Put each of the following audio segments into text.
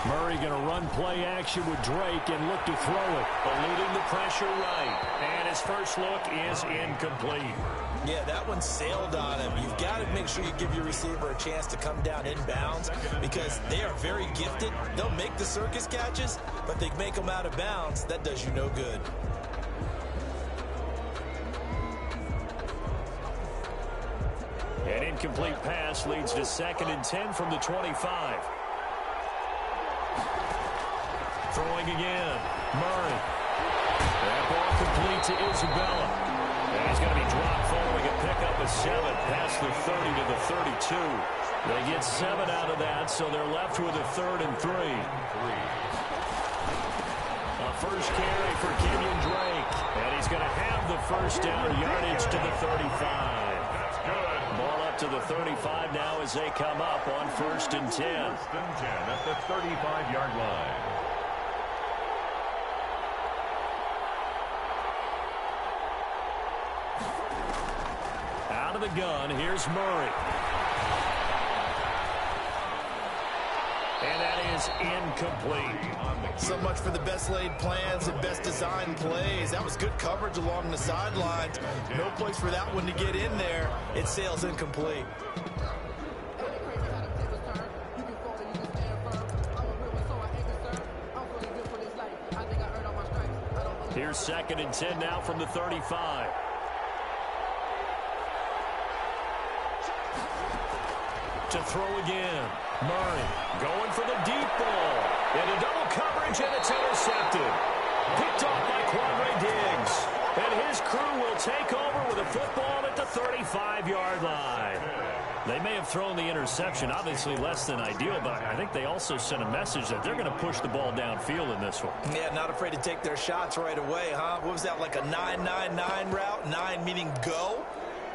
Murray going to run play action with Drake and look to throw it. Eluding the pressure right. And his first look is incomplete. Yeah, that one sailed on him. You've got to make sure you give your receiver a chance to come down inbounds because they are very gifted. They'll make the circus catches, but they make them out of bounds. That does you no good. An incomplete pass leads to 2nd and 10 from the 25. Throwing again. Murray. That ball complete to Isabella. And he's going to be dropped following a pickup of 7 past the 30 to the 32. They get 7 out of that, so they're left with a 3rd and 3. A first carry for Kenyon Drake. And he's going to have the first down, yardage to the 35. Ball up to the 35 now as they come up on 1st and 10. 1st and 10 at the 35-yard line. Out of the gun, here's Murray. And that is incomplete. So much for the best laid plans and best designed plays. That was good coverage along the sidelines. No place for that one to get in there. It sails incomplete. Here's 2nd and 10 now from the 35. To throw again. Murray going for the deep ball. Into double coverage, and it's intercepted. Picked off by Quandre Diggs. And his crew will take over with a football at the 35-yard line. They may have thrown the interception, obviously less than ideal, but I think they also sent a message that they're going to push the ball downfield in this one. Yeah, not afraid to take their shots right away, huh? What was that, like a 9-9-9 route? 9 meaning go?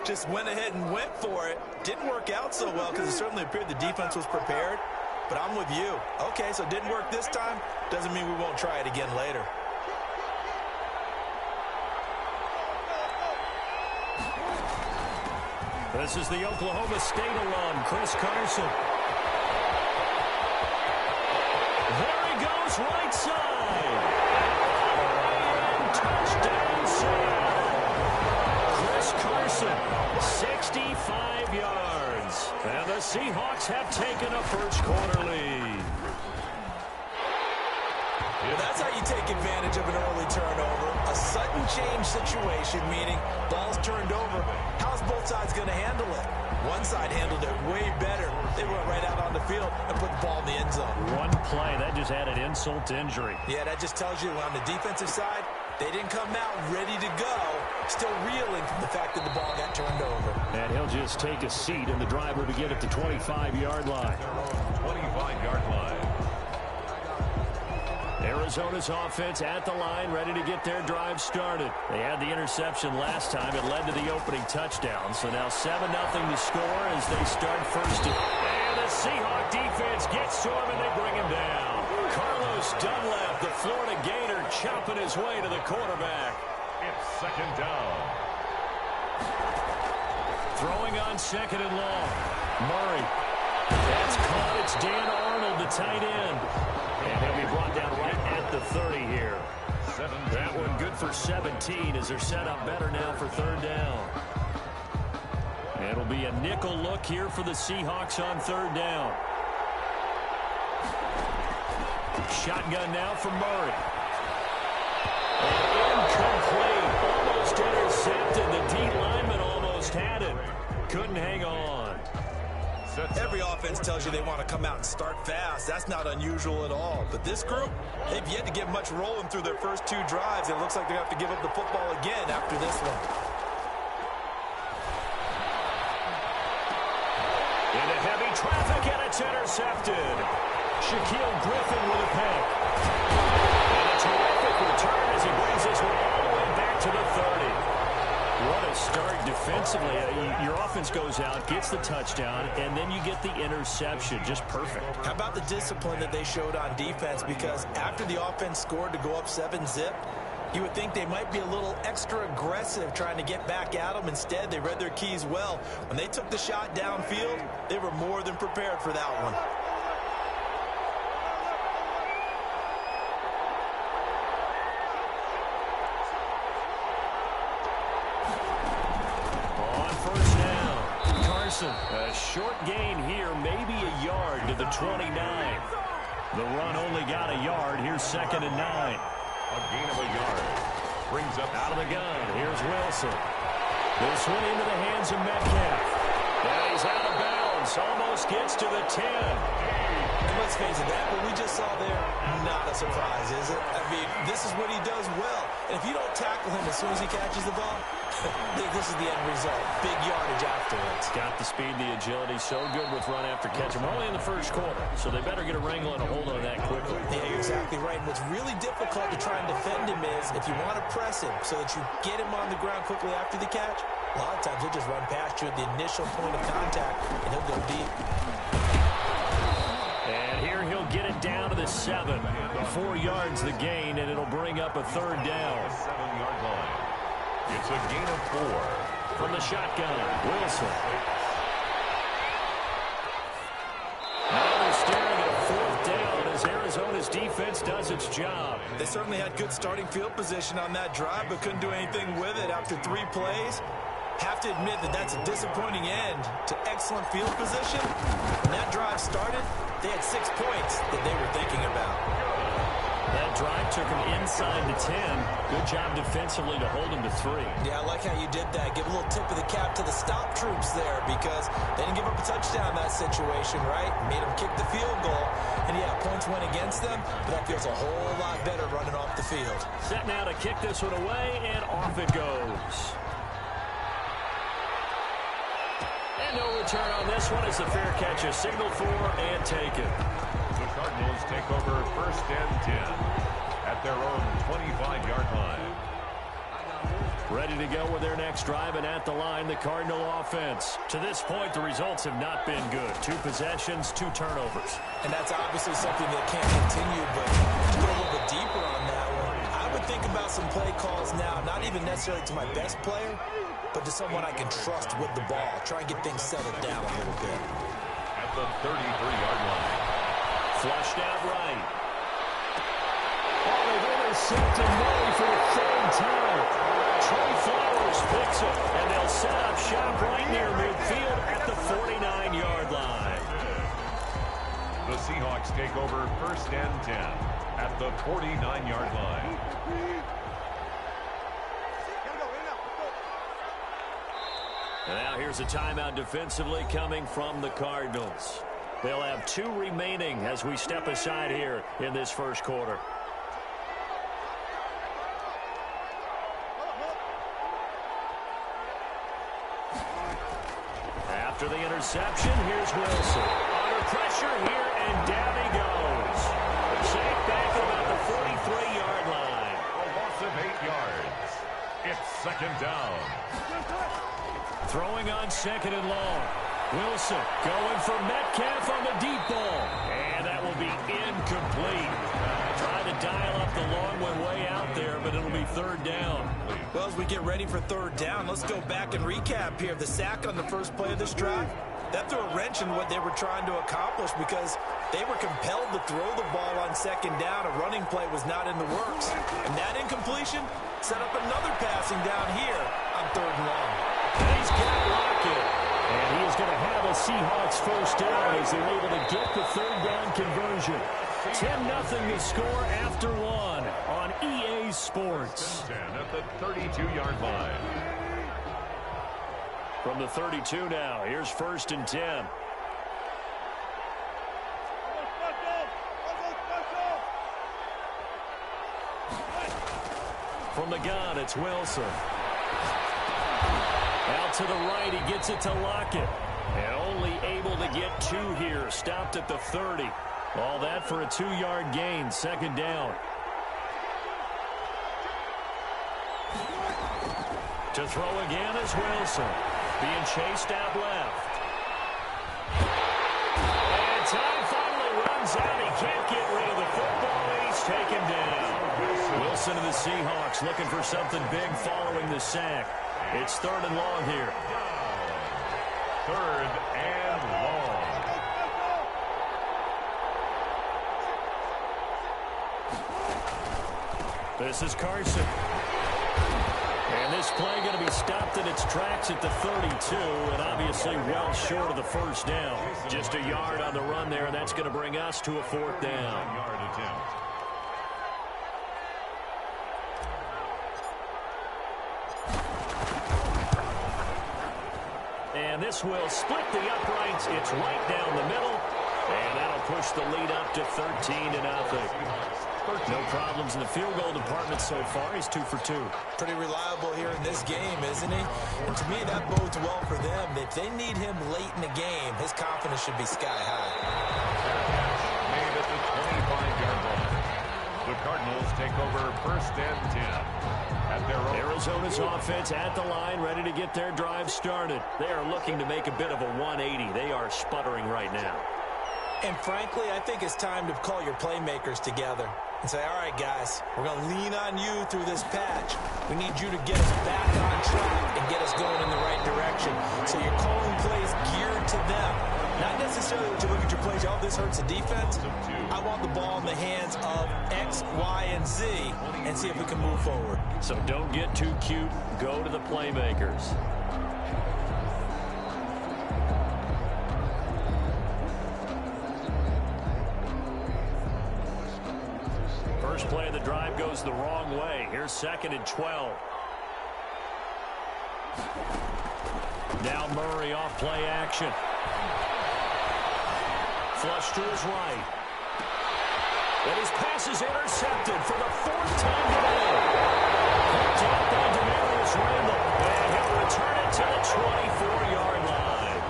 Just went ahead and went for it. Didn't work out so well because it certainly appeared the defense was prepared. But I'm with you. Okay, so it didn't work this time. Doesn't mean we won't try it again later. This is the Oklahoma State alum, Chris Carson. There he goes, right side. And touchdown, Sam. Chris Carson, 65 yards. And the Seahawks have taken a first-quarter lead. Well, that's how you take advantage of an early turnover. A sudden change situation, meaning ball's turned over. How's both sides going to handle it? One side handled it way better. They went right out on the field and put the ball in the end zone. One play, that just added insult to injury. Yeah, that just tells you on the defensive side, they didn't come out ready to go. Still reeling from the fact that the ball got turned over. And he'll just take a seat, and the drive will begin at the 25-yard line. 25-yard line. Arizona's offense at the line, ready to get their drive started. They had the interception last time. It led to the opening touchdown. So now 7-0 to score as they start first. And the Seahawk defense gets to him, and they bring him down. Carlos Dunlap, the Florida Gator, chopping his way to the quarterback. It's 2nd down. Throwing on 2nd and long. Murray. That's caught. It's Dan Arnold, the tight end. And he'll be brought down right at the 30 here. That one good for 17 as they're set up better now for 3rd down. It'll be a nickel look here for the Seahawks on 3rd down. Shotgun now for Murray. And incomplete. Almost intercepted. The D lineman almost had it. Couldn't hang on. Every offense tells you they want to come out and start fast. That's not unusual at all. But this group, they've yet to get much rolling through their first 2 drives. It looks like they have to give up the football again after this one. Into heavy traffic, and it's intercepted. Shaquille Griffin with a pick. And a terrific return as he brings this one all the way back to the 30. What a start defensively. Your offense goes out, gets the touchdown, and then you get the interception. Just perfect. How about the discipline that they showed on defense? Because after the offense scored to go up 7-zip, you would think they might be a little extra aggressive trying to get back at them. Instead, they read their keys well. When they took the shot downfield, they were more than prepared for that one. Wilson. A short gain here, maybe a yard to the 29. The run only got a yard. Here's 2nd and 9. A gain of a yard. Brings up out of the gun. Here's Wilson. This one into the hands of Metcalf. And he's out of bounds. Almost gets to the 10. And let's face it, that what we just saw there, not a surprise, is it? I mean, this is what he does well. And if you don't tackle him as soon as he catches the ball, this is the end result. Big yardage afterwards. Got the speed, the agility, so good with run after catch. We're only in the first quarter, so they better get a wrangle and a hold on that quickly. Yeah, you're exactly right. And what's really difficult to try and defend him is if you want to press him so that you get him on the ground quickly after the catch, a lot of times he'll just run past you at the initial point of contact, and he'll go deep. And here he'll get it down to the 7. 4 yards the gain, and it'll bring up a 3rd down. 7-yard line. It's a gain of 4. From the shotgun, Wilson. Now they're staring at a 4th down as Arizona's defense does its job. They certainly had good starting field position on that drive, but couldn't do anything with it after 3 plays. Have to admit that that's a disappointing end to excellent field position. When that drive started, they had 6 points that they were thinking about. That drive took them inside the 10. Good job defensively to hold them to 3. Yeah, I like how you did that. Give a little tip of the cap to the stop troops there because they didn't give up a touchdown in that situation, right? Made them kick the field goal. And, yeah, points went against them, but that feels a whole lot better running off the field. Set now to kick this one away, and off it goes. And no return on this one. It's a fair catch, a signal for and take it. The Cardinals take over 1st and 10 at their own 25-yard line. Ready to go with their next drive, and at the line, the Cardinal offense. To this point, the results have not been good. 2 possessions, 2 turnovers. And that's obviously something that can't continue, but to go a little bit deeper on that one, I would think about some play calls now, not even necessarily to my best player, but to someone I can trust with the ball. Try and get things settled down a little bit. At the 33-yard line. Flushed out right. Oh, they've intercepted Murray for the 3rd time. Trey Flowers picks it, and they'll set up shop right near midfield at the 49-yard line. The Seahawks take over 1st and 10 at the 49-yard line. And now here's a timeout defensively coming from the Cardinals. They'll have 2 remaining as we step aside here in this first quarter. After the interception, here's Wilson. Under pressure here, and down he goes. Safe back about the 43-yard line. A loss of 8 yards. It's 2nd down. Throwing on 2nd and long. Wilson going for Metcalf on the deep ball. And that will be incomplete. Trying to dial up the long one way out there, but it'll be 3rd down. Well, as we get ready for 3rd down, let's go back and recap here. The sack on the first play of this drive, that threw a wrench in what they were trying to accomplish because they were compelled to throw the ball on 2nd down. A running play was not in the works. And that incompletion set up another passing down here on 3rd and long. And he's got Lockett. And he is going to have a Seahawks first down as they're able to get the 3rd down conversion. 10-0 the score after 1 on EA Sports. 10 at the 32-yard line. From the 32 now, here's 1st and 10. From the gun, it's Wilson. Out to the right, he gets it to Lockett. And only able to get 2 here. Stopped at the 30. All that for a 2-yard gain. 2nd down. To throw again is Wilson. Being chased out left. And time finally runs out. He can't get rid of the football. He's taken down. Wilson of the Seahawks looking for something big following the sack. It's 3rd and long here. 3rd and long. This is Carson. And this play going to be stopped in its tracks at the 32, and obviously well short of the first down. Just a yard on the run there, and that's going to bring us to a fourth down. Yard attempt. And this will split the uprights. It's right down the middle. And that'll push the lead up to 13-0. No problems in the field goal department so far. He's 2 for 2. Pretty reliable here in this game, isn't he? And to me, that bodes well for them. If they need him late in the game, his confidence should be sky high. Made at the 25-yard line. The Cardinals take over first and 10. At their own. Arizona's offense at the line, ready to get their drive started. They are looking to make a bit of a 180. They are sputtering right now. And frankly, I think it's time to call your playmakers together and say, all right, guys, we're going to lean on you through this patch. We need you to get us back on track and get us going in the right direction. So you're calling plays geared to them. Not necessarily when you look at your plays, oh, this hurts the defense. I want the ball in the hands of X, Y, and Z and see if we can move forward. So don't get too cute. Go to the playmakers. First play of the drive goes the wrong way. Here's 2nd and 12. Now Murray off play action. Flush to his right. And his pass is intercepted for the 4th time today. Picked up by Demarius Randall. And he'll return it to the 24-yard line.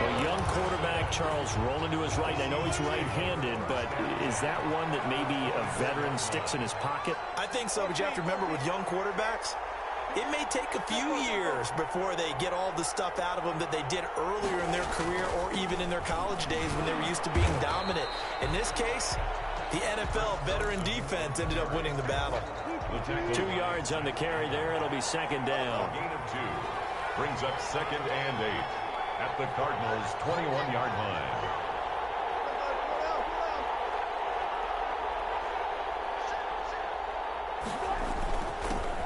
A young quarterback, Charles, rolling to his right. I know he's right-handed, but is that one that maybe a veteran sticks in his pocket? I think so, but you have to remember with young quarterbacks, it may take a few years before they get all the stuff out of them that they did earlier in their career or even in their college days when they were used to being dominant. In this case, the NFL veteran defense ended up winning the battle. 2 yards on the carry there. It'll be 2nd down. Gain of 2. Brings up 2nd and 8 at the Cardinals' 21-yard line.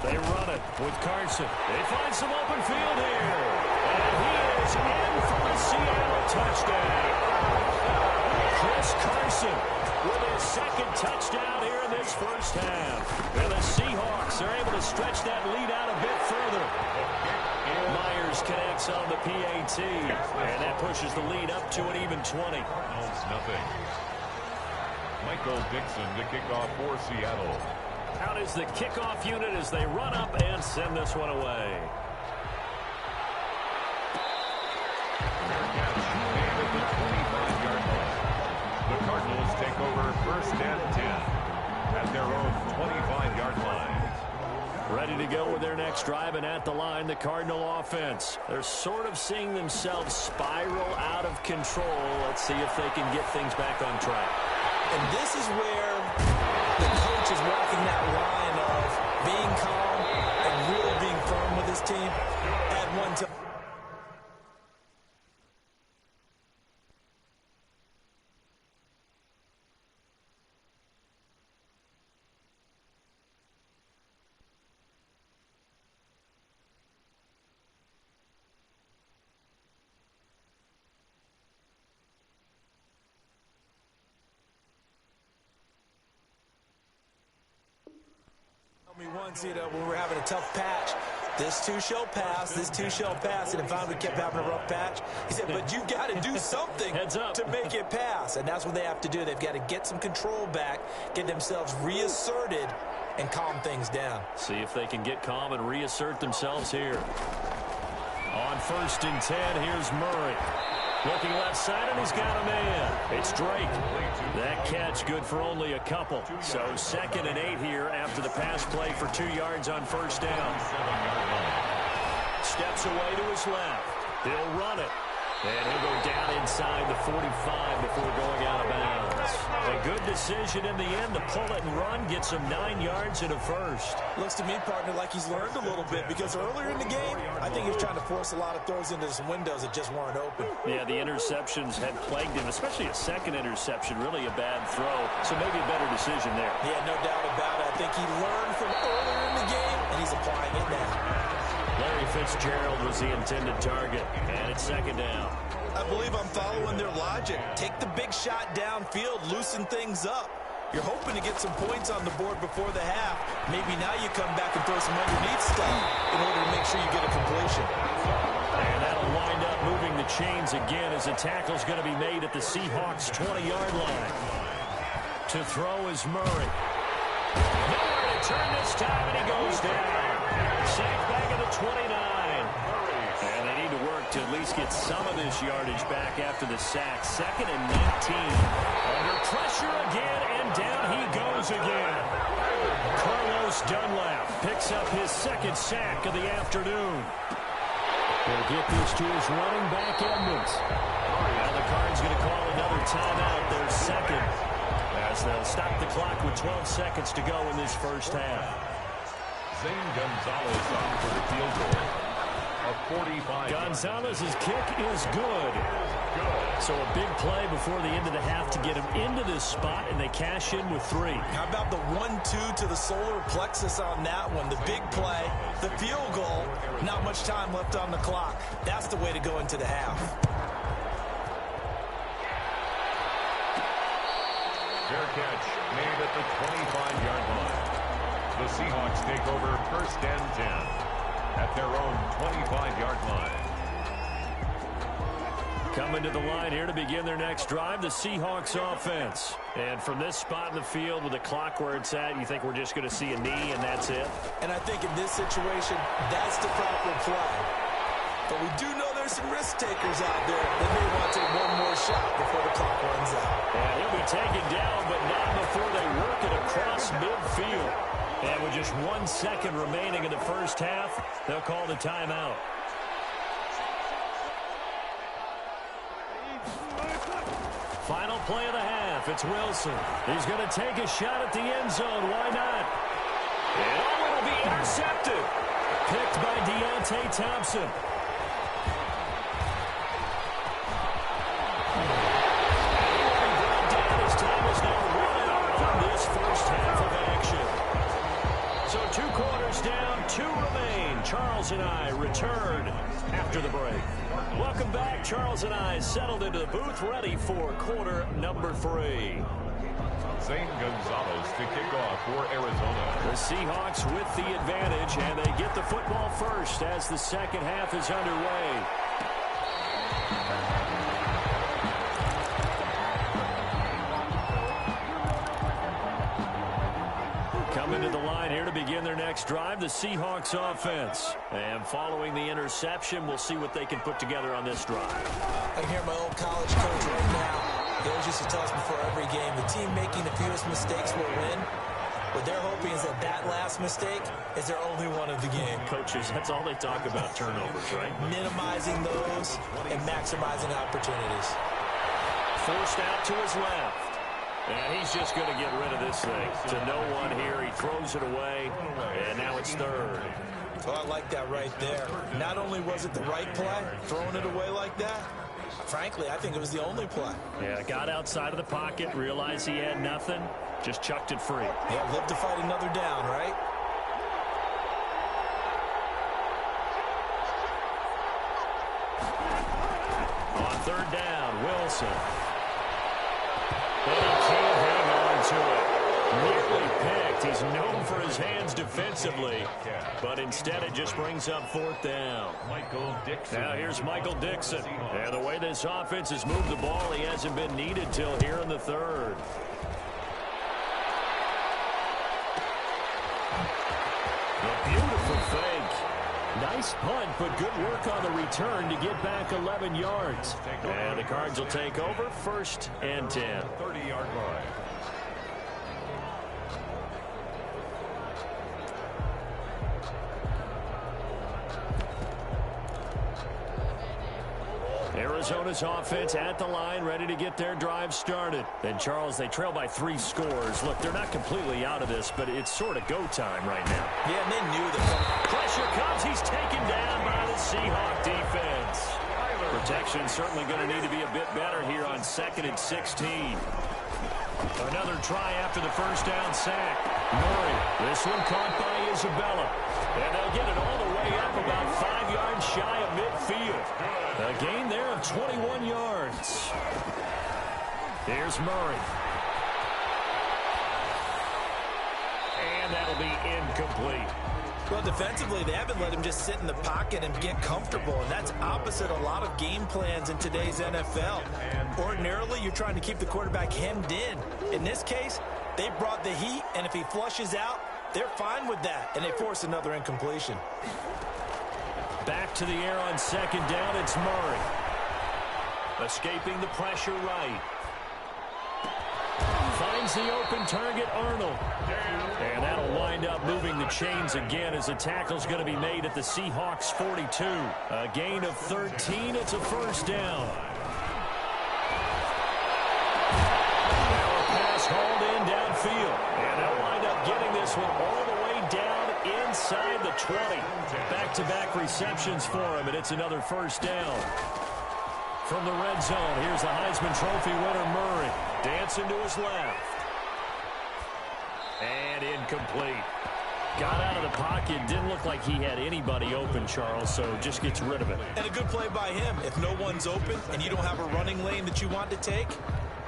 They run it with Carson. They find some open field here. And he is in for the Seattle touchdown. Chris Carson with his 2nd touchdown here in this first half. And the Seahawks are able to stretch that lead out a bit further. Myers connects on the PAT. And that pushes the lead up to an even 20. Cardinals nothing. Michael Dixon to kick off for Seattle. Out is the kickoff unit as they run up and send this one away. Made at the 25-yard line. The Cardinals take over first and 10 at their own 25-yard line. Ready to go with their next drive, and at the line, the Cardinal offense. They're sort of seeing themselves spiral out of control. Let's see if they can get things back on track. And this is where the coach is walking that line of being calm and really being firm with his team at one time. Me once, when we were having a tough patch, this too shall pass, this too shall pass, and if we kept having a rough patch, he said, but you've got to do something to make it pass, and that's what they have to do. They've got to get some control back, get themselves reasserted, and calm things down. See if they can get calm and reassert themselves here. On 1st and 10, here's Murray. Looking left side, and he's got a man. It's Drake. That catch good for only a couple. So 2nd and 8 here after the pass play for 2 yards on first down. Steps away to his left. He'll run it. And he'll go down inside the 45 before going out of bounds. A good decision in the end to pull it and run, get some 9 yards and a first. Looks to me, partner, like he's learned a little bit because earlier in the game, I think he was trying to force a lot of throws into some windows that just weren't open. Yeah, the interceptions had plagued him, especially a 2nd interception, really a bad throw. So maybe a better decision there. Yeah, no doubt about it. I think he learned from earlier in the game, and he's applying it now. Larry Fitzgerald was the intended target, and it's second down. I believe I'm following their logic. Take the big shot downfield, loosen things up. You're hoping to get some points on the board before the half. Maybe now you come back and throw some underneath stuff in order to make sure you get a completion. And that'll wind up moving the chains again as the tackle's going to be made at the Seahawks' 20-yard line. To throw is Murray. Nowhere to turn this time, and he goes down. Safe back at the 29. And they need to work to at least get some of this yardage back after the sack. 2nd and 19. Under pressure again, and down he goes again. Carlos Dunlap picks up his 2nd sack of the afternoon. They'll get this to his running back, Edmonds. Now the Cards going to call another timeout, their 2nd, as they'll stop the clock with 12 seconds to go in this first half. Zane Gonzalez on for the field goal. A 45. Gonzalez's kick is good. So a big play before the end of the half to get him into this spot, and they cash in with 3. How about the 1-2 to the solar plexus on that one? The big play, the field goal, not much time left on the clock. That's the way to go into the half. Fair catch made at the 25-yard line. The Seahawks take over 1st and 10 at their own 25-yard line. Coming to the line here to begin their next drive, the Seahawks offense. And from this spot in the field with the clock where it's at, you think we're just going to see a knee and that's it? And I think in this situation, that's the proper play. But we do know there's some risk takers out there that may want to take one more shot before the clock runs out. And he'll be taken down, but not before they work it across midfield. And with just 1 second remaining in the first half, they'll call the timeout. Final play of the half. It's Wilson. He's going to take a shot at the end zone. Why not? And it'll be intercepted. Picked by Deontay Thompson. His time is now run out from this first half of action. So 2 quarters down, 2 remain. Charles and I return after the break. Welcome back. Charles and I settled into the booth, ready for quarter number 3. Zane Gonzalez to kick off for Arizona. The Seahawks with the advantage, and they get the football first as the second half is underway. Coming to the line here to begin their next drive, the Seahawks offense. And following the interception, we'll see what they can put together on this drive. I can hear my old college coach right now. He always used to tell us before every game, the team making the fewest mistakes will win. What they're hoping is that that last mistake is their only one of the game. Coaches, that's all they talk about, turnovers, right? Minimizing those and maximizing opportunities. Forced out to his left. And he's just going to get rid of this thing. To no one here. He throws it away. And now it's 3rd. Well, I like that right there. Not only was it the right play, throwing it away like that, frankly, I think it was the only play. Yeah, got outside of the pocket, realized he had nothing, just chucked it free. Yeah, live to fight another down, right? On 3rd down, Wilson. But he can't hang on to it. Nearly picked. He's known for his hands defensively, but instead it just brings up 4th down. Michael Dixon. Now here's Michael Dixon. And the way this offense has moved the ball, he hasn't been needed till here in the 3rd. A beautiful fake. Nice punt, but good work on the return to get back 11 yards. And the Cards will take over 1st and 10. 30-yard line. Arizona's offense at the line, ready to get their drive started. And, Charles, they trail by 3 scores. Look, they're not completely out of this, but it's sort of go time right now. Yeah, and they knew that. Pressure comes. He's taken down by the Seahawk defense. Protection certainly going to need to be a bit better here on 2nd and 16. Another try after the first down sack. Murray, this one caught by Isabella. And they'll get it all the way up about 5 yards shy of midfield. A gain there of 21 yards. Here's Murray. And that'll be incomplete. Well, defensively, they haven't let him just sit in the pocket and get comfortable, and that's opposite a lot of game plans in today's NFL. Ordinarily, you're trying to keep the quarterback hemmed in. In this case, they brought the heat, and if he flushes out, they're fine with that, and they force another incompletion. Back to the air on second down, it's Murray. Escaping the pressure right. Finds the open target, Arnold. And that'll wind up moving the chains again as the tackle's going to be made at the Seahawks 42. A gain of 13. It's a first down. Now a pass hauled in downfield. And they'll wind up getting this one all the way down inside the 20. Back-to-back receptions for him, and it's another first down. From the red zone, here's the Heisman Trophy winner, Murray. Dancing to his left. And incomplete. Got out of the pocket. Didn't look like he had anybody open, Charles, so just gets rid of it. And a good play by him. If no one's open and you don't have a running lane that you want to take,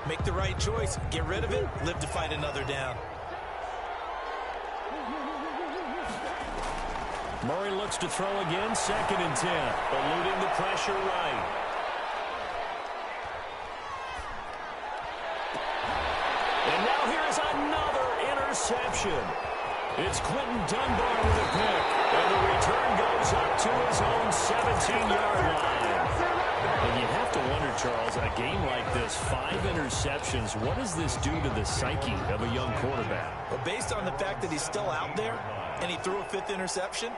make the right choice. Get rid of it. Live to fight another down. Murray looks to throw again. 2nd and 10. Eluding the pressure right. And now here's another interception. It's Quentin Dunbar with a pick. And the return goes up to his own 17-yard line. And you have to wonder, Charles, a game like this, 5 interceptions, what does this do to the psyche of a young quarterback? Well, based on the fact that he's still out there and he threw a 5th interception,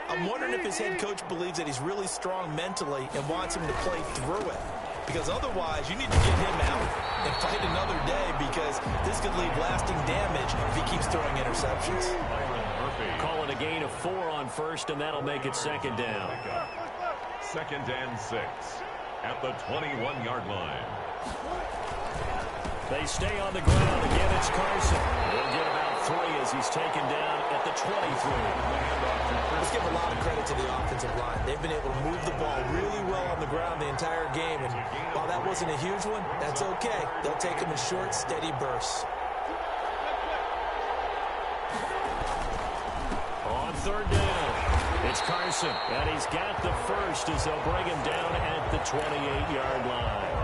I'm wondering if his head coach believes that he's really strong mentally and wants him to play through it. Because otherwise, you need to get him out and fight another day, because this could leave lasting damage if he keeps throwing interceptions. Call it a gain of 4 on first, and that'll make it 2nd down. 2nd and 6 at the 21-yard line. They stay on the ground. Again, it's Carson. They'll get about 3 as he's taken down at the 23. Let's give a lot of credit to the offensive line. They've been able to move the ball really well on the ground the entire game. And while that wasn't a huge one, that's okay. They'll take them in short, steady bursts. On 3rd down, it's Carson. And he's got the first as they'll bring him down at the 28-yard line.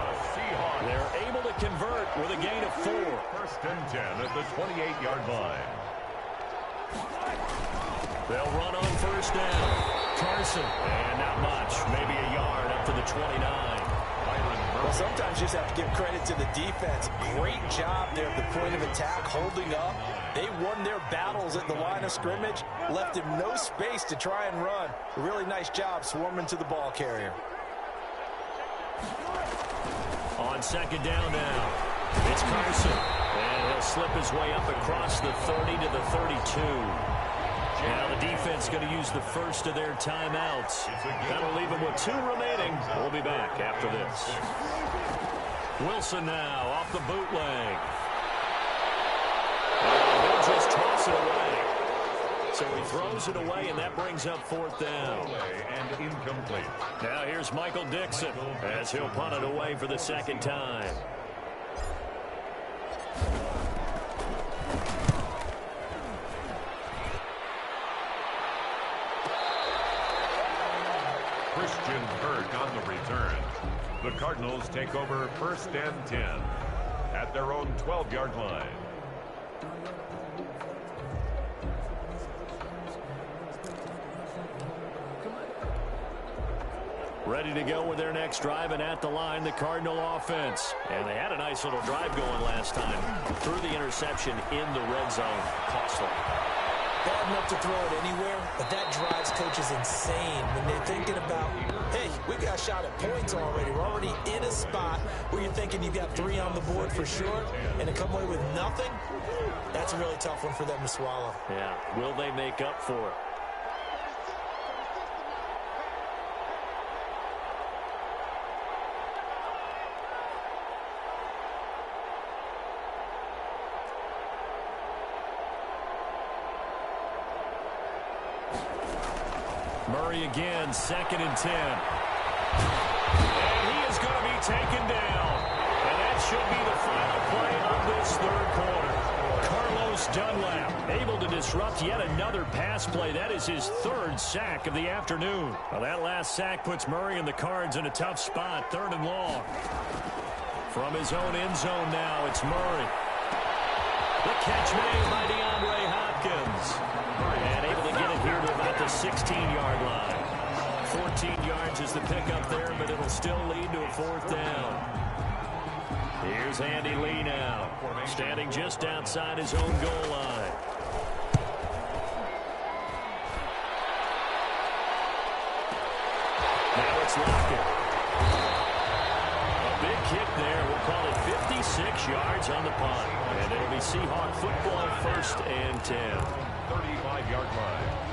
They're able to convert with a gain of 4. 1st and 10 at the 28-yard line. They'll run on 1st down. Carson, and not much, maybe a yard up to the 29. Well, sometimes you just have to give credit to the defense. Great job there at the point of attack, holding up. They won their battles at the line of scrimmage, left him no space to try and run. A really nice job swarming to the ball carrier. On 2nd down now, it's Carson. And he'll slip his way up across the 30 to the 32. Now the defense going to use the first of their timeouts. That'll leave them with 2 remaining. We'll be back after this. Wilson now off the bootleg. And he'll just toss it away. So he throws it away, and that brings up 4th down. And incomplete. Now here's Michael Dixon as he'll punt it away for the 2nd time. Christian Kirk on the return. The Cardinals take over 1st and 10 at their own 12-yard line. Ready to go with their next drive, and at the line, the Cardinal offense. And they had a nice little drive going last time. Threw the interception in the red zone. Costly. Bad enough to throw it anywhere, but that drives coaches insane when they're thinking about, hey, we got shot at points already. We're already in a spot where you're thinking you've got 3 on the board for sure, and to come away with nothing, that's a really tough one for them to swallow. Yeah, will they make up for it? Murray again, 2nd and 10. And he is going to be taken down. And that should be the final play of this third quarter. Carlos Dunlap able to disrupt yet another pass play. That is his 3rd sack of the afternoon. Well, that last sack puts Murray and the Cards in a tough spot, 3rd and long. From his own end zone now, it's Murray. The catch made by DeAndre Hopkins. And able to get it here to about the 16-yard line. 14 yards is the pickup there, but it'll still lead to a 4th down. Here's Andy Lee now, standing just outside his own goal line. Now it's Lockett. A big kick there. We'll call it 56 yards on the punt. And it'll be Seahawk football, 1st and 10. 35-yard line.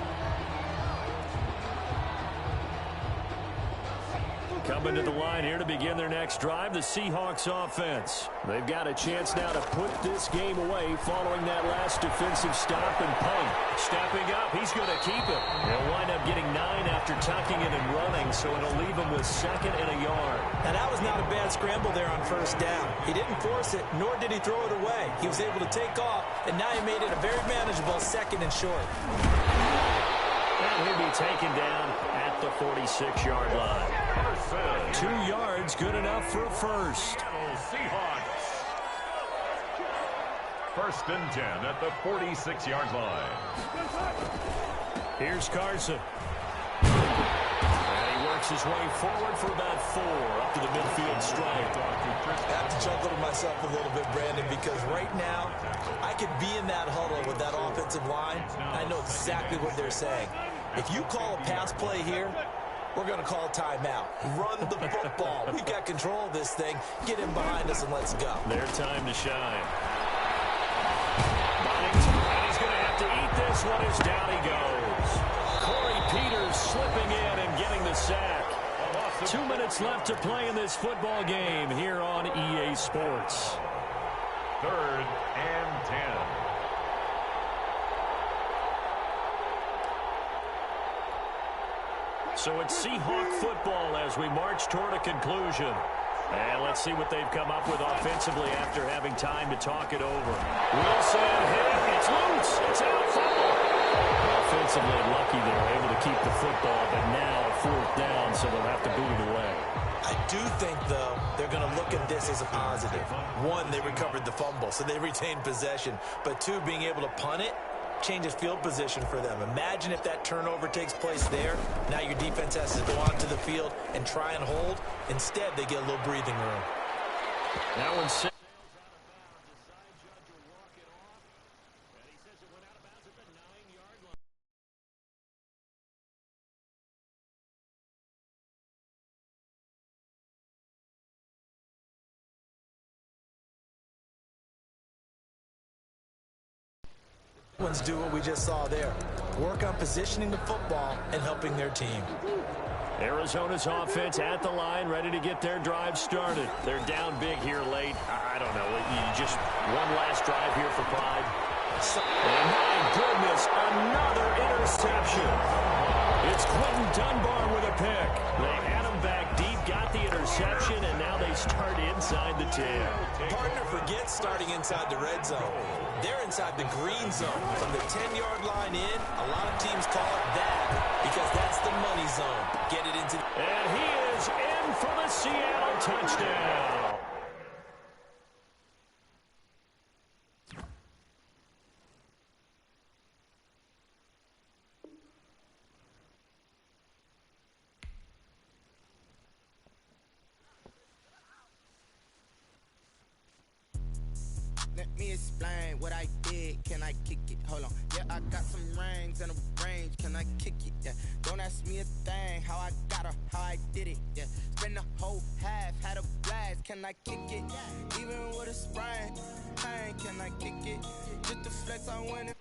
Coming to the line here to begin their next drive, the Seahawks offense. They've got a chance now to put this game away following that last defensive stop and punt. Stepping up, he's going to keep it. They'll wind up getting 9 after tucking it and running, so it'll leave him with 2nd and a yard. And that was not a bad scramble there on 1st down. He didn't force it, nor did he throw it away. He was able to take off, and now he made it a very manageable 2nd and short. And he'll be taken down at the 46-yard line. 2 yards, good enough for a 1st. Seahawks. 1st and 10 at the 46-yard line. Here's Carson. And he works his way forward for about 4 up to the midfield stripe. I have to chuckle to myself a little bit, Brandon, because right now I could be in that huddle with that offensive line. I know exactly what they're saying. If you call a pass play here, we're going to call a timeout. Run the football. We've got control of this thing. Get him behind us and let's go. Their time to shine. And he's going to have to eat this one as down he goes. Corey Peters slipping in and getting the sack. 2 minutes left to play in this football game here on EA Sports. 3rd and 10. So it's Seahawk football as we march toward a conclusion. And let's see what they've come up with offensively after having time to talk it over. Wilson, hit, it's loose, it's out, fumble. Offensively lucky they're able to keep the football, but now 4th down, so they'll have to boot it away. I do think, though, they're going to look at this as a positive. 1, they recovered the fumble, so they retained possession. But 2, being able to punt it changes field position for them. Imagine if that turnover takes place there. Now your defense has to go onto the field and try and hold. Instead, they get a little breathing room. That one's ones do what we just saw there. Work on positioning the football and helping their team. Arizona's offense at the line, ready to get their drive started. They're down big here late. I don't know. Just one last drive here for pride. And my goodness, another interception. It's Quentin Dunbar with a pick. They had him back deep, got the interception, and now they start inside the 10. Partner forgets starting inside the red zone. They're inside the green zone. From the 10-yard line in, a lot of teams call it that because that's the money zone. Get it into the... And he is in for the Seattle touchdown. Let me explain what I did. Can I kick it? Hold on. Yeah, I got some rings and a range. Can I kick it? Yeah. Don't ask me a thing. How I got her, how I did it. Yeah. Spend the whole half, had a blast. Can I kick it? Even with a sprain, pain. Can I kick it? Just the flex I went.